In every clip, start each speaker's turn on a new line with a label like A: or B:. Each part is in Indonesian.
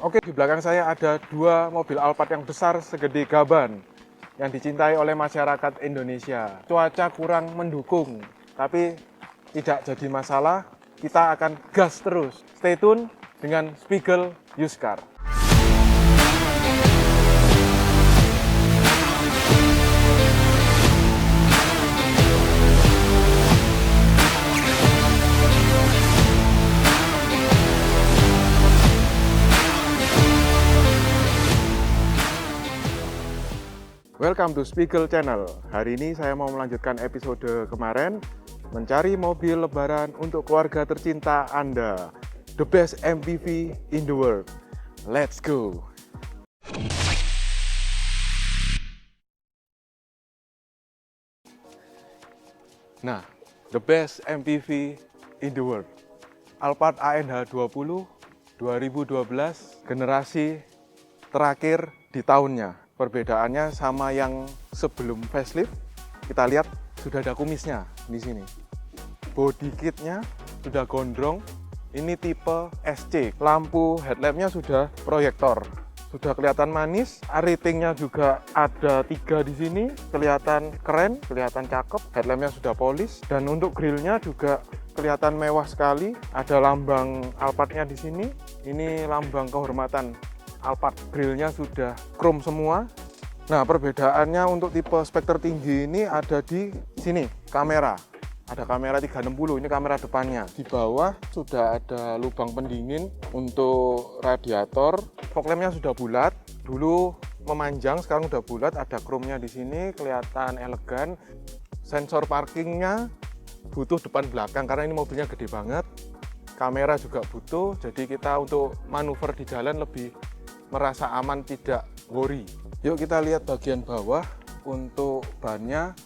A: Oke, di belakang saya ada dua mobil Alphard yang besar segede gaban yang dicintai oleh masyarakat Indonesia. Cuaca kurang mendukung, tapi tidak jadi masalah. Kita akan gas terus. Stay tune dengan Spiegel Used Car. Welcome to Spiegel Channel. Hari ini saya mau melanjutkan episode kemarin, mencari mobil lebaran untuk keluarga tercinta Anda. The best MPV in the world. Let's go. Nah, the best MPV in the world. Alphard ANH 20 2012, generasi terakhir di tahunnya. Perbedaannya sama yang sebelum facelift, kita lihat sudah ada kumisnya di sini. Body kitnya sudah gondrong, ini tipe SC. Lampu headlampnya sudah proyektor, sudah kelihatan manis. Ratingnya juga ada 3 di sini, kelihatan keren, kelihatan cakep. Headlampnya sudah polish, dan untuk grillnya juga kelihatan mewah sekali. Ada lambang Alphardnya di sini. Ini lambang kehormatan Alphard. Grillnya sudah chrome semua. Nah, perbedaannya untuk tipe spek tertinggi ini ada di sini, kamera. Ada kamera 360, ini kamera depannya. Di bawah sudah ada lubang pendingin untuk radiator. Fog lampnya sudah bulat. Dulu memanjang, sekarang udah bulat. Ada chrome-nya di sini, kelihatan elegan. Sensor parkingnya butuh depan belakang karena ini mobilnya gede banget. Kamera juga butuh, jadi kita untuk manuver di jalan lebih merasa aman, tidak worry. Yuk kita lihat bagian bawah. Untuk bannya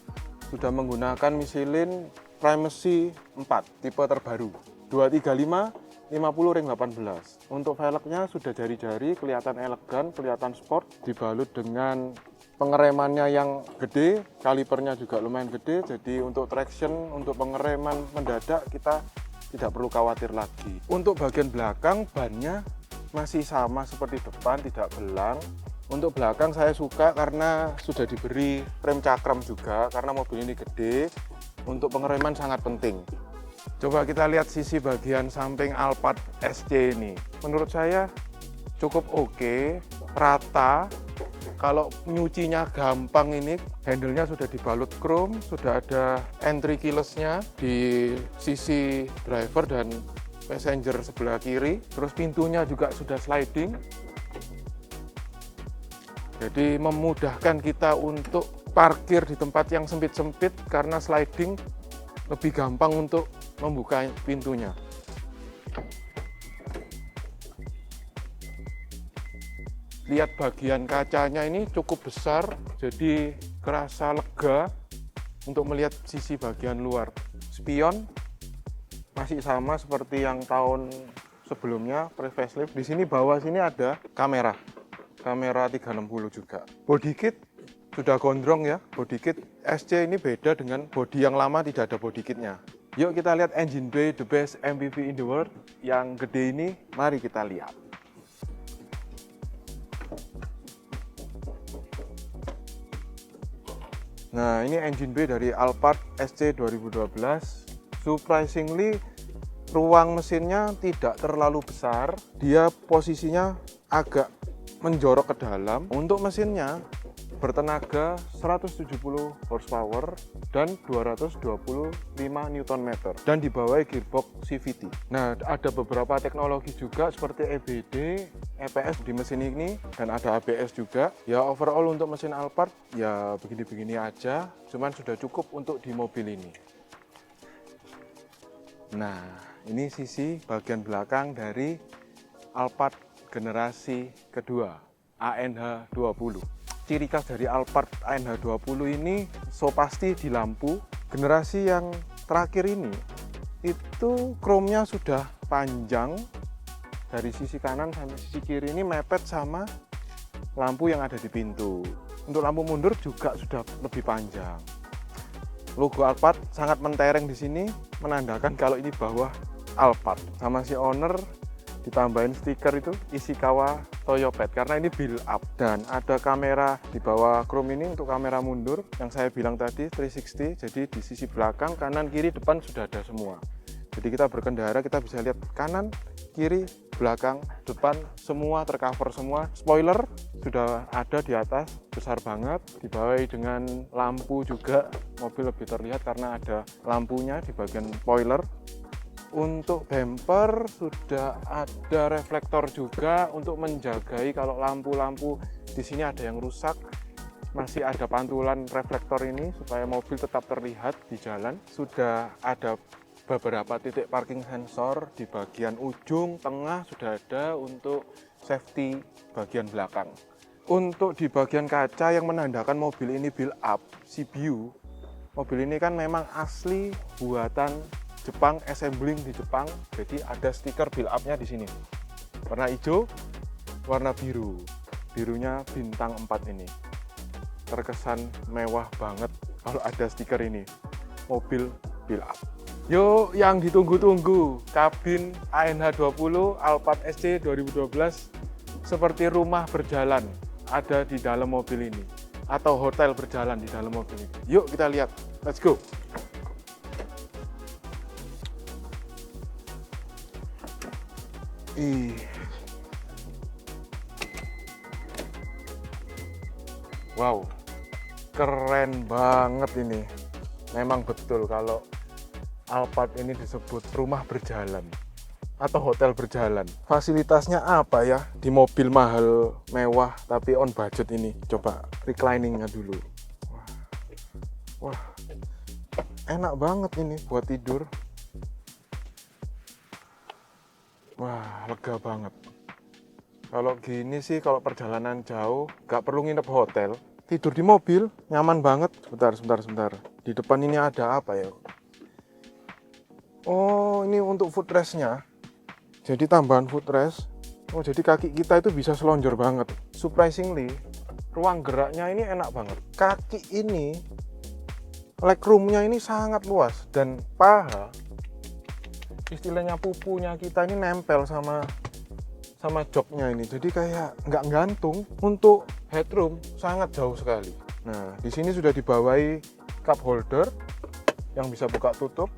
A: sudah menggunakan Michelin Primacy 4 tipe terbaru 235 50 ring 18. Untuk velgnya sudah jari-jari, kelihatan elegan, kelihatan sport, dibalut dengan pengeremannya yang gede, kalipernya juga lumayan gede, jadi untuk traction, untuk pengereman mendadak kita tidak perlu khawatir lagi. Untuk bagian belakang, bannya masih sama seperti depan, tidak belang. Untuk belakang saya suka karena sudah diberi rem cakram juga, karena mobil ini gede. Untuk pengereman sangat penting. Coba kita lihat sisi bagian samping Alphard SC ini. Menurut saya cukup oke, rata. Kalau nyucinya gampang ini, handle-nya sudah dibalut chrome, sudah ada entry keyless-nya di sisi driver dan passenger sebelah kiri. Terus pintunya juga sudah sliding. Jadi memudahkan kita untuk parkir di tempat yang sempit-sempit karena sliding, lebih gampang untuk membuka pintunya. Lihat bagian kacanya ini cukup besar, jadi kerasa lega untuk melihat sisi bagian luar. Spion masih sama seperti yang tahun sebelumnya pre-facelift. Di sini bawah sini ada kamera 360 juga. Body kit sudah gondrong ya. Body kit SC ini beda dengan body yang lama, tidak ada body kitnya. Yuk kita lihat engine bay the best MPV in the world yang gede ini. Mari kita lihat. Nah, ini engine bay dari Alphard SC 2012. Surprisingly, ruang mesinnya tidak terlalu besar. Dia posisinya agak menjorok ke dalam. Untuk mesinnya bertenaga 170 horsepower dan 225 Nm dan dibawahi gearbox CVT. Nah, ada beberapa teknologi juga seperti EBD, EPS di mesin ini, dan ada ABS juga. Ya, overall untuk mesin Alphard ya begini-begini aja, cuman sudah cukup untuk di mobil ini. Nah, ini sisi bagian belakang dari Alphard generasi kedua, ANH 20. Ciri khas dari Alphard ANH 20 ini so pasti di lampu. Generasi yang terakhir ini itu chrome-nya sudah panjang dari sisi kanan sampai sisi kiri, ini mepet sama lampu yang ada di pintu. Untuk lampu mundur juga sudah lebih panjang. Logo Alphard sangat mentereng di sini, menandakan kalau ini bawah Alphard. Sama si owner ditambahin stiker itu Ishikawa Toyopet karena ini build up, dan ada kamera di bawah chrome ini untuk kamera mundur yang saya bilang tadi 360. Jadi di sisi belakang, kanan, kiri, depan sudah ada semua. Jadi kita berkendara kita bisa lihat kanan, kiri, belakang, depan, semua tercover semua. Spoiler sudah ada di atas, besar banget, dibawahi dengan lampu juga. Mobil lebih terlihat karena ada lampunya di bagian spoiler. Untuk bumper sudah ada reflektor juga untuk menjagai kalau lampu-lampu di sini ada yang rusak. Masih ada pantulan reflektor ini supaya mobil tetap terlihat di jalan. Sudah ada beberapa titik parking sensor di bagian ujung, tengah sudah ada untuk safety bagian belakang. Untuk di bagian kaca yang menandakan mobil ini build up, CBU, mobil ini kan memang asli buatan Jepang, assembling di Jepang. Jadi ada stiker build up-nya di sini. Warna hijau, warna biru. Birunya bintang 4 ini. Terkesan mewah banget kalau ada stiker ini. Mobil build up. Yuk, yang ditunggu-tunggu, kabin ANH20 Alphard SC 2012 seperti rumah berjalan ada di dalam mobil ini, atau hotel berjalan di dalam mobil ini. Yuk kita lihat, let's go. Wow, keren banget ini. Memang betul kalau Alphard ini disebut rumah berjalan atau hotel berjalan. Fasilitasnya apa ya di mobil mahal mewah tapi on budget ini? Coba recliningnya dulu. Wah, enak banget ini buat tidur. Wah, lega banget. Kalau gini sih, kalau perjalanan jauh gak perlu nginep hotel, tidur di mobil nyaman banget. Sebentar. Di depan ini ada apa ya? Oh, ini untuk footrest-nya. Jadi tambahan footrest. Oh, jadi kaki kita itu bisa selonjor banget. Surprisingly, ruang geraknya ini enak banget. Kaki ini, legroom-nya ini sangat luas. Dan paha, istilahnya pupunya kita ini nempel sama joknya ini. Jadi kayak nggak gantung. Untuk headroom sangat jauh sekali. Nah, di sini sudah dibawahi cup holder yang bisa buka tutup.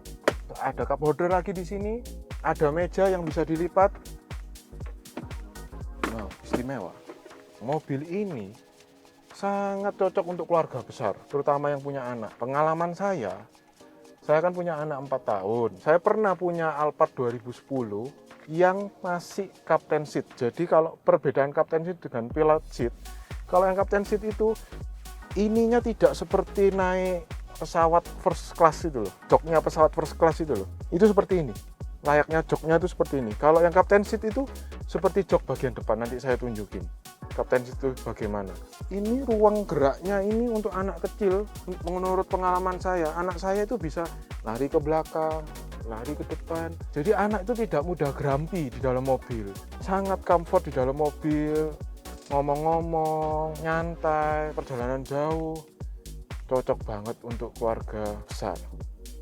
A: Ada cup holder lagi di sini, ada meja yang bisa dilipat. Wow, istimewa. Mobil ini sangat cocok untuk keluarga besar, terutama yang punya anak. Pengalaman saya kan punya anak 4 tahun. Saya pernah punya Alphard 2010 yang masih captain seat. Jadi kalau perbedaan captain seat dengan pilot seat, kalau yang captain seat itu ininya tidak seperti naik pesawat first class itu loh, joknya pesawat first class itu loh, itu seperti ini, layaknya joknya itu seperti ini. Kalau yang captain seat itu seperti jok bagian depan, nanti saya tunjukin captain seat itu bagaimana. Ini ruang geraknya ini untuk anak kecil. Menurut pengalaman saya, anak saya itu bisa lari ke belakang, lari ke depan. Jadi anak itu tidak mudah grumpy di dalam mobil, sangat comfort di dalam mobil, ngomong-ngomong, nyantai, perjalanan jauh. Cocok banget untuk keluarga besar.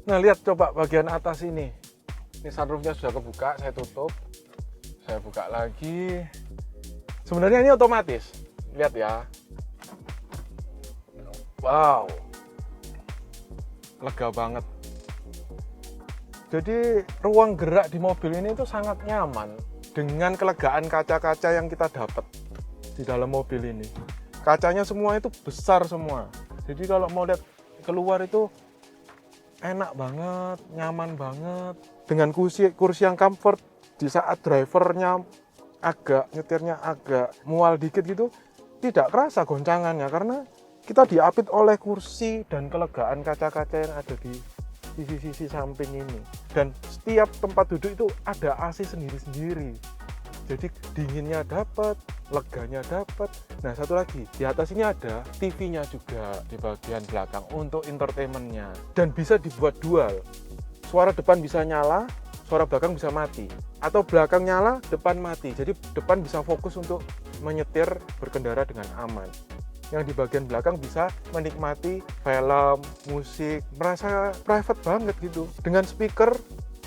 A: Nah, lihat coba bagian atas ini. Ini sunroofnya sudah kebuka, saya tutup. Saya buka lagi. Sebenarnya ini otomatis. Lihat ya. Wow. Lega banget. Jadi ruang gerak di mobil ini itu sangat nyaman dengan kelegaan kaca-kaca yang kita dapat di dalam mobil ini. Kacanya semua itu besar semua. Jadi kalau mau lihat keluar itu enak banget, nyaman banget. Dengan kursi yang comfort, di saat drivernya nyetirnya agak mual dikit gitu, tidak kerasa goncangannya karena kita diapit oleh kursi dan kelegaan kaca-kaca yang ada di sisi-sisi samping ini. Dan setiap tempat duduk itu ada AC sendiri-sendiri. Jadi dinginnya dapat, leganya dapat. Nah, satu lagi, di atas ini ada TV-nya juga di bagian belakang untuk entertainment-nya. Dan bisa dibuat dual. Suara depan bisa nyala, suara belakang bisa mati. Atau belakang nyala, depan mati. Jadi depan bisa fokus untuk menyetir berkendara dengan aman. Yang di bagian belakang bisa menikmati film, musik, merasa private banget gitu. Dengan speaker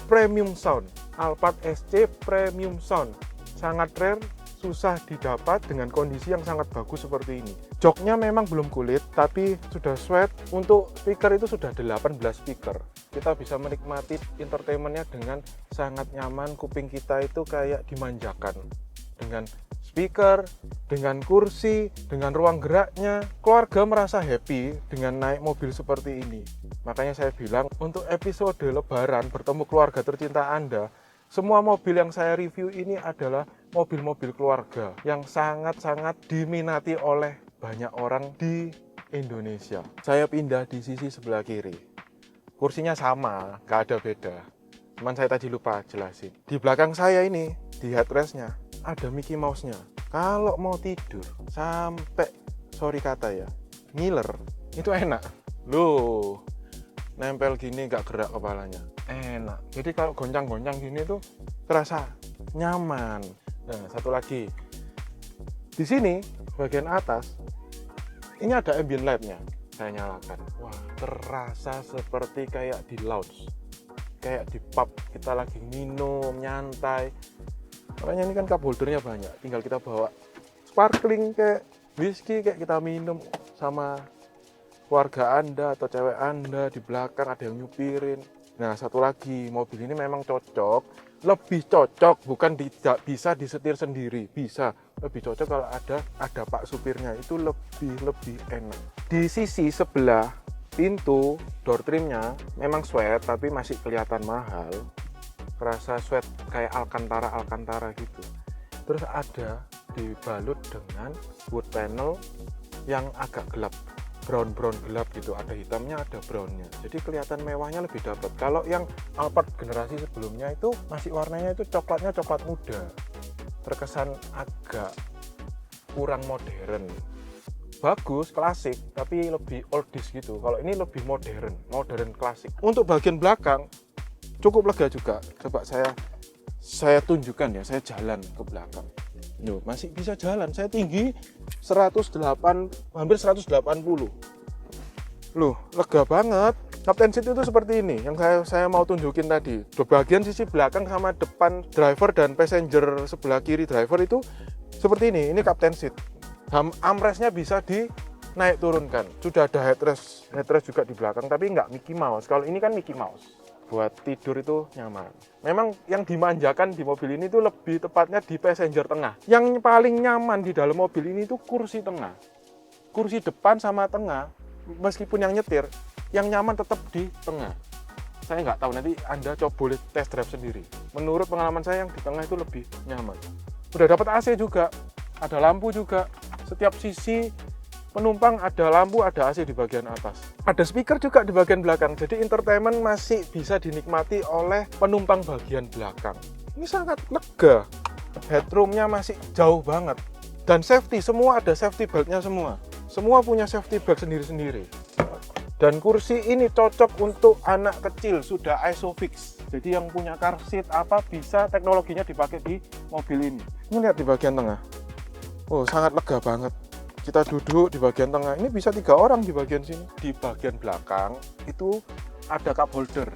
A: premium sound, Alphard SC Premium Sound. sangat rare, susah didapat dengan kondisi yang sangat bagus seperti ini. Joknya memang belum kulit, tapi sudah sweat. Untuk speaker itu sudah 18 speaker. Kita bisa menikmati entertainment-nya dengan sangat nyaman, kuping kita itu kayak dimanjakan. Dengan speaker, dengan kursi, dengan ruang geraknya, keluarga merasa happy dengan naik mobil seperti ini. Makanya saya bilang, untuk episode Lebaran bertemu keluarga tercinta Anda, semua mobil yang saya review ini adalah mobil-mobil keluarga yang sangat-sangat diminati oleh banyak orang di Indonesia. Saya pindah di sisi sebelah kiri. Kursinya sama, nggak ada beda. Cuman saya tadi lupa jelasin. Di belakang saya ini, di headrest-nya, ada Mickey Mouse-nya. Kalau mau tidur, sampai, sorry kata ya, ngiler, itu enak. Loh, nempel gini nggak gerak kepalanya. Enak. Jadi kalau goncang-goncang gini tuh terasa nyaman. Nah, satu lagi. Di sini, bagian atas, ini ada ambient light-nya. Saya nyalakan. Wah, terasa seperti kayak di lounge. Kayak di pub, kita lagi minum, nyantai. Makanya ini kan cup holdernya banyak. Tinggal kita bawa sparkling kayak whisky, kayak kita minum sama keluarga Anda atau cewek Anda, di belakang ada yang nyupirin. Nah, satu lagi, mobil ini memang cocok, lebih cocok, bukan tidak bisa disetir sendiri, bisa lebih cocok kalau ada pak supirnya, itu lebih enak. Di sisi sebelah pintu door trimnya memang sweat, tapi masih kelihatan mahal, kerasa sweat kayak Alcantara gitu. Terus ada dibalut dengan wood panel yang agak gelap, brown gelap gitu, ada hitamnya ada brownnya, jadi kelihatan mewahnya lebih dapat. Kalau yang Alphard generasi sebelumnya itu masih warnanya itu coklat muda, terkesan agak kurang modern. Bagus, klasik, tapi lebih oldies gitu. Kalau ini lebih modern klasik. Untuk bagian belakang cukup lega juga. Coba saya tunjukkan ya, saya jalan ke belakang. Loh, masih bisa jalan. Saya tinggi 108, hampir 180. Loh, lega banget. Captain seat itu seperti ini yang saya mau tunjukin tadi. Di bagian sisi belakang sama depan driver dan passenger sebelah kiri driver itu seperti ini. Ini captain seat. Armrestnya bisa dinaik turunkan. Sudah ada headrest juga di belakang, tapi nggak Mickey Mouse. Kalau ini kan Mickey Mouse. Buat tidur itu nyaman. Memang yang dimanjakan di mobil ini tuh lebih tepatnya di passenger tengah. Yang paling nyaman di dalam mobil ini tuh kursi tengah. Kursi depan sama tengah, meskipun yang nyetir, yang nyaman tetap di tengah. Saya nggak tahu, nanti Anda coba boleh test drive sendiri. Menurut pengalaman saya yang di tengah itu lebih nyaman. Udah dapat AC juga, ada lampu juga. Setiap sisi penumpang ada lampu, ada AC di bagian atas. Ada speaker juga di bagian belakang, jadi entertainment masih bisa dinikmati oleh penumpang bagian belakang. Ini sangat lega. Headroomnya masih jauh banget. Dan safety, semua ada safety belt-nya semua. Semua punya safety belt sendiri-sendiri. Dan kursi ini cocok untuk anak kecil, sudah ISOFIX. Jadi yang punya car seat apa bisa teknologinya dipakai di mobil ini. Ini lihat di bagian tengah. Oh, sangat lega banget. Kita duduk di bagian tengah, ini bisa 3 orang di bagian sini. Di bagian belakang itu ada cup holder.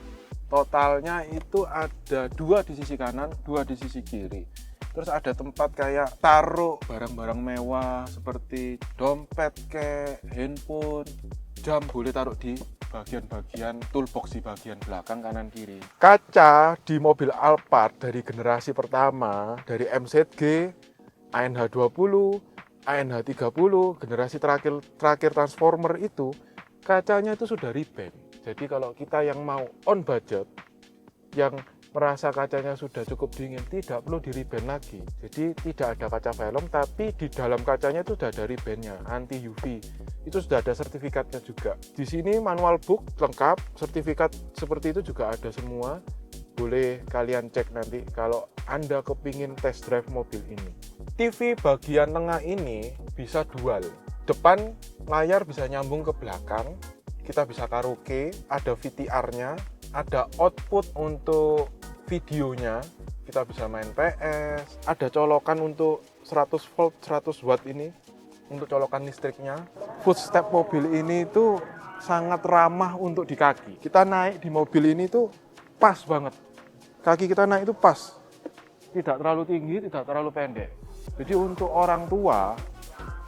A: Totalnya itu ada 2 di sisi kanan, 2 di sisi kiri. Terus ada tempat kayak taruh barang-barang mewah seperti dompet, handphone, jam, boleh taruh di bagian-bagian toolbox di bagian belakang kanan kiri. Kaca di mobil Alphard dari generasi pertama, dari MZG, ANH20, ANH30, generasi terakhir Transformer itu, kacanya itu sudah repaint. Jadi kalau kita yang mau on budget, yang merasa kacanya sudah cukup dingin, tidak perlu di repaint lagi. Jadi tidak ada kaca velom, tapi di dalam kacanya itu sudah ada repaintnya, anti UV. Itu sudah ada sertifikatnya juga. Di sini manual book lengkap, sertifikat seperti itu juga ada semua. Boleh kalian cek nanti kalau Anda kepingin test drive mobil ini. TV bagian tengah ini bisa dual. Depan layar bisa nyambung ke belakang, kita bisa karaoke, ada VTR-nya, ada output untuk videonya, kita bisa main PS, ada colokan untuk 100 volt, 100 watt ini, untuk colokan listriknya. Footstep mobil ini itu sangat ramah untuk di kaki. Kita naik di mobil ini tuh pas banget. Kaki kita naik itu pas. tidak terlalu tinggi, tidak terlalu pendek. Jadi untuk orang tua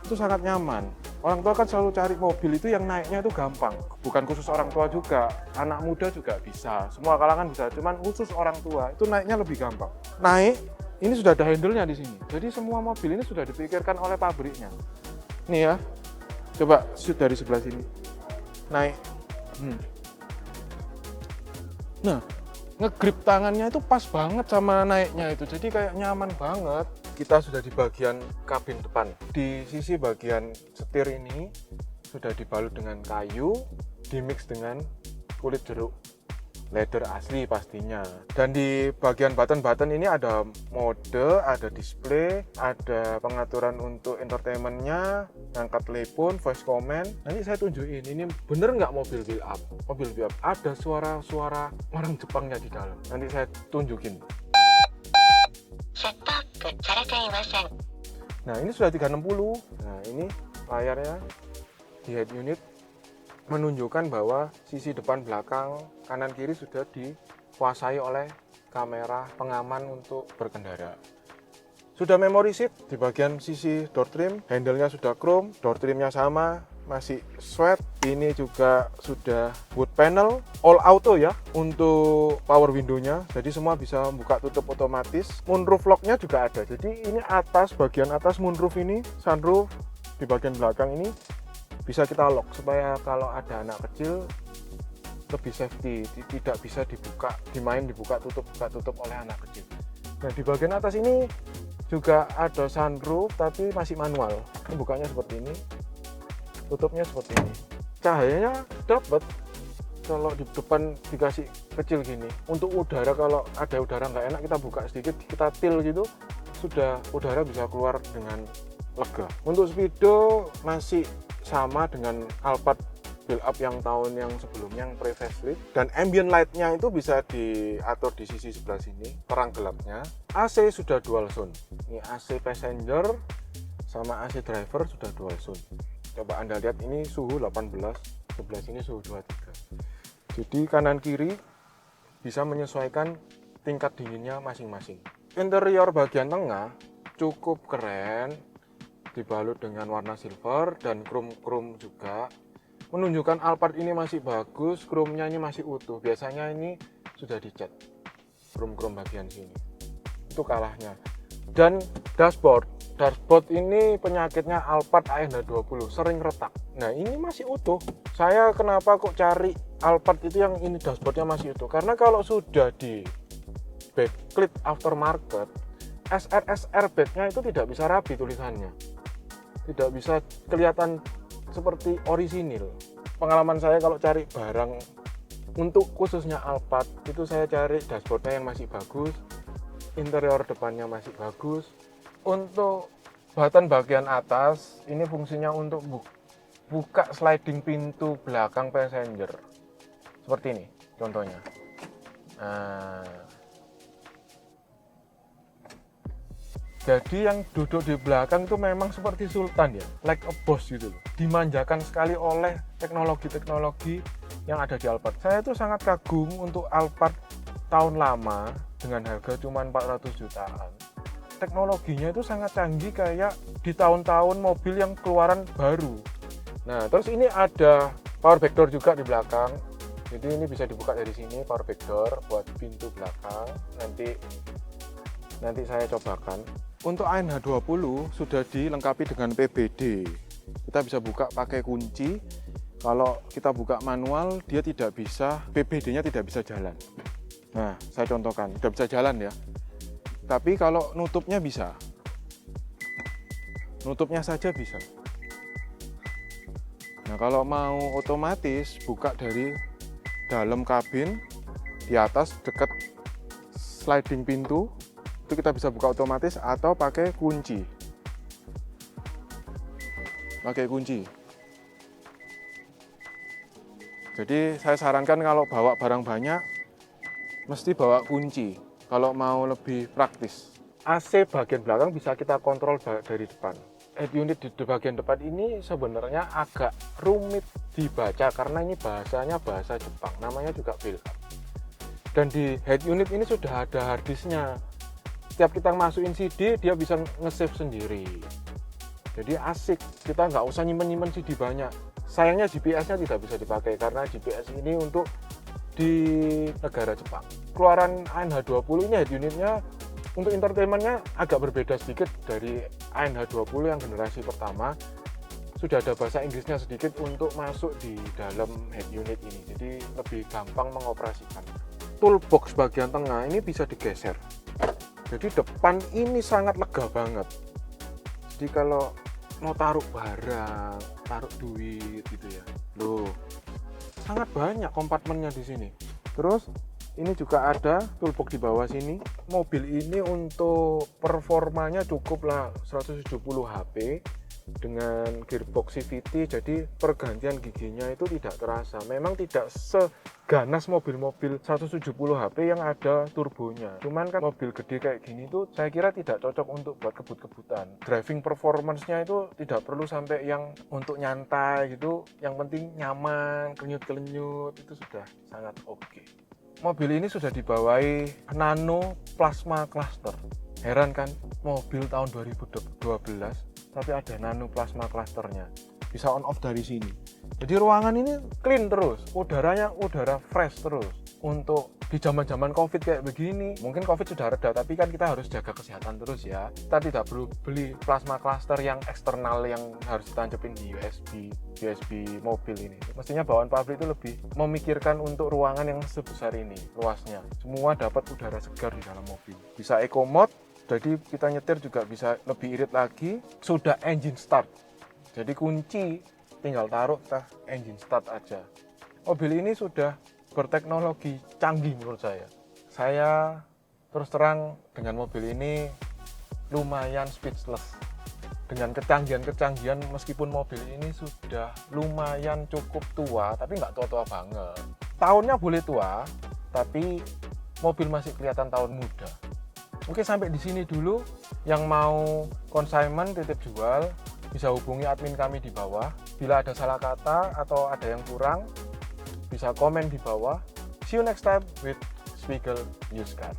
A: itu sangat nyaman. Orang tua kan selalu cari mobil itu yang naiknya itu gampang. Bukan khusus orang tua juga, anak muda juga bisa. Semua kalangan bisa, cuman khusus orang tua itu naiknya lebih gampang. Naik, ini sudah ada handle-nya di sini. Jadi semua mobil ini sudah dipikirkan oleh pabriknya. Nih ya, coba shoot dari sebelah sini. Naik. Nah, ngegrip tangannya itu pas banget sama naiknya itu. Jadi kayak nyaman banget. Kita sudah di bagian kabin depan. Di sisi bagian setir ini sudah dibalut dengan kayu, dimix dengan kulit jeruk. Leather asli pastinya. Dan di bagian button-button ini ada mode, ada display, ada pengaturan untuk entertainmentnya, ngangkat telepon, voice command. Nanti saya tunjukin, ini bener nggak mobil build up? Mobil build up, ada suara-suara orang Jepangnya di dalam. Nanti saya tunjukin. Nah ini sudah 360. Nah ini layarnya di head unit menunjukkan bahwa sisi depan, belakang, kanan, kiri sudah dikuasai oleh kamera pengaman untuk berkendara. Sudah memory seat di bagian sisi door trim, handle-nya sudah chrome, door trimnya sama, masih sweat. Ini juga sudah wood panel, all auto ya untuk power window-nya. Jadi semua bisa buka tutup otomatis. Moonroof lock-nya juga ada. Jadi ini atas, bagian atas moonroof ini, sunroof di bagian belakang ini bisa kita lock supaya kalau ada anak kecil lebih safety, tidak bisa dibuka, dibuka tutup oleh anak kecil. Nah di bagian atas ini juga ada sunroof tapi masih manual. Ini bukanya seperti ini, tutupnya seperti ini. Cahayanya dapat kalau di depan dikasih kecil gini. Untuk udara, kalau ada udara nggak enak kita buka sedikit, kita til gitu, sudah udara bisa keluar dengan lega. Untuk speedo masih sama dengan Alphard build up yang tahun yang sebelumnya, yang pre-facelift. Dan ambient light-nya itu bisa diatur di sisi sebelah sini, terang gelapnya. AC sudah dual zone. Ini AC passenger sama AC driver sudah dual zone. Coba Anda lihat, ini suhu 18, sebelah sini suhu 23. Jadi kanan kiri bisa menyesuaikan tingkat dinginnya masing-masing. Interior bagian tengah cukup keren, dibalut dengan warna silver dan chrome juga, menunjukkan Alphard ini masih bagus, chrome-nya ini masih utuh. Biasanya ini sudah dicat chrome bagian sini, itu kalahnya. Dan dashboard ini penyakitnya Alphard ANH20, sering retak. Nah ini masih utuh. Saya kenapa kok cari Alphard itu yang ini dashboardnya masih utuh, karena kalau sudah di backlit aftermarket, SRS airbag-nya itu tidak bisa rapi tulisannya, tidak bisa kelihatan seperti orisinil. Pengalaman saya kalau cari barang untuk khususnya Alphard itu, saya cari dashboardnya yang masih bagus, interior depannya masih bagus. Untuk button bagian atas ini fungsinya untuk buka sliding pintu belakang passenger seperti ini contohnya. Jadi yang duduk di belakang itu memang seperti sultan ya, like a boss gitu loh. Dimanjakan sekali oleh teknologi-teknologi yang ada di Alphard. Saya itu sangat kagum untuk Alphard tahun lama dengan harga cuma 400 jutaan. Teknologinya itu sangat canggih kayak di tahun-tahun mobil yang keluaran baru. Nah, terus ini ada power back door juga di belakang. Jadi ini bisa dibuka dari sini, power back door buat pintu belakang. Nanti saya cobakan. Untuk ANH20 sudah dilengkapi dengan PBD. Kita bisa buka pakai kunci. Kalau kita buka manual, dia tidak bisa, PBD-nya tidak bisa jalan. Nah, saya contohkan, tidak bisa jalan ya. Tapi kalau nutupnya bisa. Nutupnya saja bisa. Nah, kalau mau otomatis, buka dari dalam kabin, di atas dekat sliding pintu, itu kita bisa buka otomatis atau pakai kunci. Jadi saya sarankan kalau bawa barang banyak mesti bawa kunci kalau mau lebih praktis. AC bagian belakang bisa kita kontrol dari depan. Head unit di bagian depan ini sebenarnya agak rumit dibaca karena ini bahasanya bahasa Jepang, namanya juga build up. Dan di head unit ini sudah ada harddisknya. Setiap kita masukin CD, dia bisa nge-save sendiri. Jadi asik, kita nggak usah nyimpen-nyimpen CD banyak. Sayangnya GPS-nya tidak bisa dipakai karena GPS ini untuk di negara Jepang. Keluaran ANH20 ini head unitnya untuk entertainment-nya agak berbeda sedikit dari ANH20 yang generasi pertama. Sudah ada bahasa Inggrisnya sedikit untuk masuk di dalam head unit ini, jadi lebih gampang mengoperasikan. Toolbox bagian tengah ini bisa digeser, jadi depan ini sangat lega banget. Jadi kalau mau taruh barang, taruh duit gitu ya, loh, sangat banyak kompartemennya di sini. Terus ini juga ada toolbox di bawah sini. Mobil ini untuk performanya cukup lah 170 HP dengan gearbox CVT, jadi pergantian giginya itu tidak terasa. Memang tidak seganas mobil-mobil 170 HP yang ada turbonya. Cuman kan mobil gede kayak gini tuh saya kira tidak cocok untuk buat kebut-kebutan. Driving performance-nya itu tidak perlu sampai yang untuk nyantai gitu. Yang penting nyaman, kenyut-kenyut itu sudah sangat oke. Mobil ini sudah dibawahi nano plasma cluster. Heran kan, mobil tahun 2012 tapi ada nano plasma clusternya, bisa on off dari sini. Jadi ruangan ini clean terus, udaranya udara fresh terus. Untuk di zaman-zaman COVID kayak begini, mungkin COVID sudah reda, tapi kan kita harus jaga kesehatan terus ya. Kita tidak perlu beli plasma cluster yang eksternal yang harus ditancepin di USB mobil ini. Mestinya bawaan pabrik itu lebih memikirkan untuk ruangan yang sebesar ini, luasnya. Semua dapat udara segar di dalam mobil. Bisa eco mode, jadi kita nyetir juga bisa lebih irit lagi. Sudah engine start, jadi kunci tinggal taruh engine start aja. Mobil ini sudah berteknologi canggih menurut saya. Saya terus terang dengan mobil ini lumayan speechless. Dengan kecanggihan meskipun mobil ini sudah lumayan cukup tua, tapi nggak tua-tua banget. Tahunnya boleh tua, tapi mobil masih kelihatan tahun muda. Oke, sampai di sini dulu. Yang mau consignment titip jual bisa hubungi admin kami di bawah. Bila ada salah kata atau ada yang kurang, bisa komen di bawah. See you next time with Spiegel Used Car.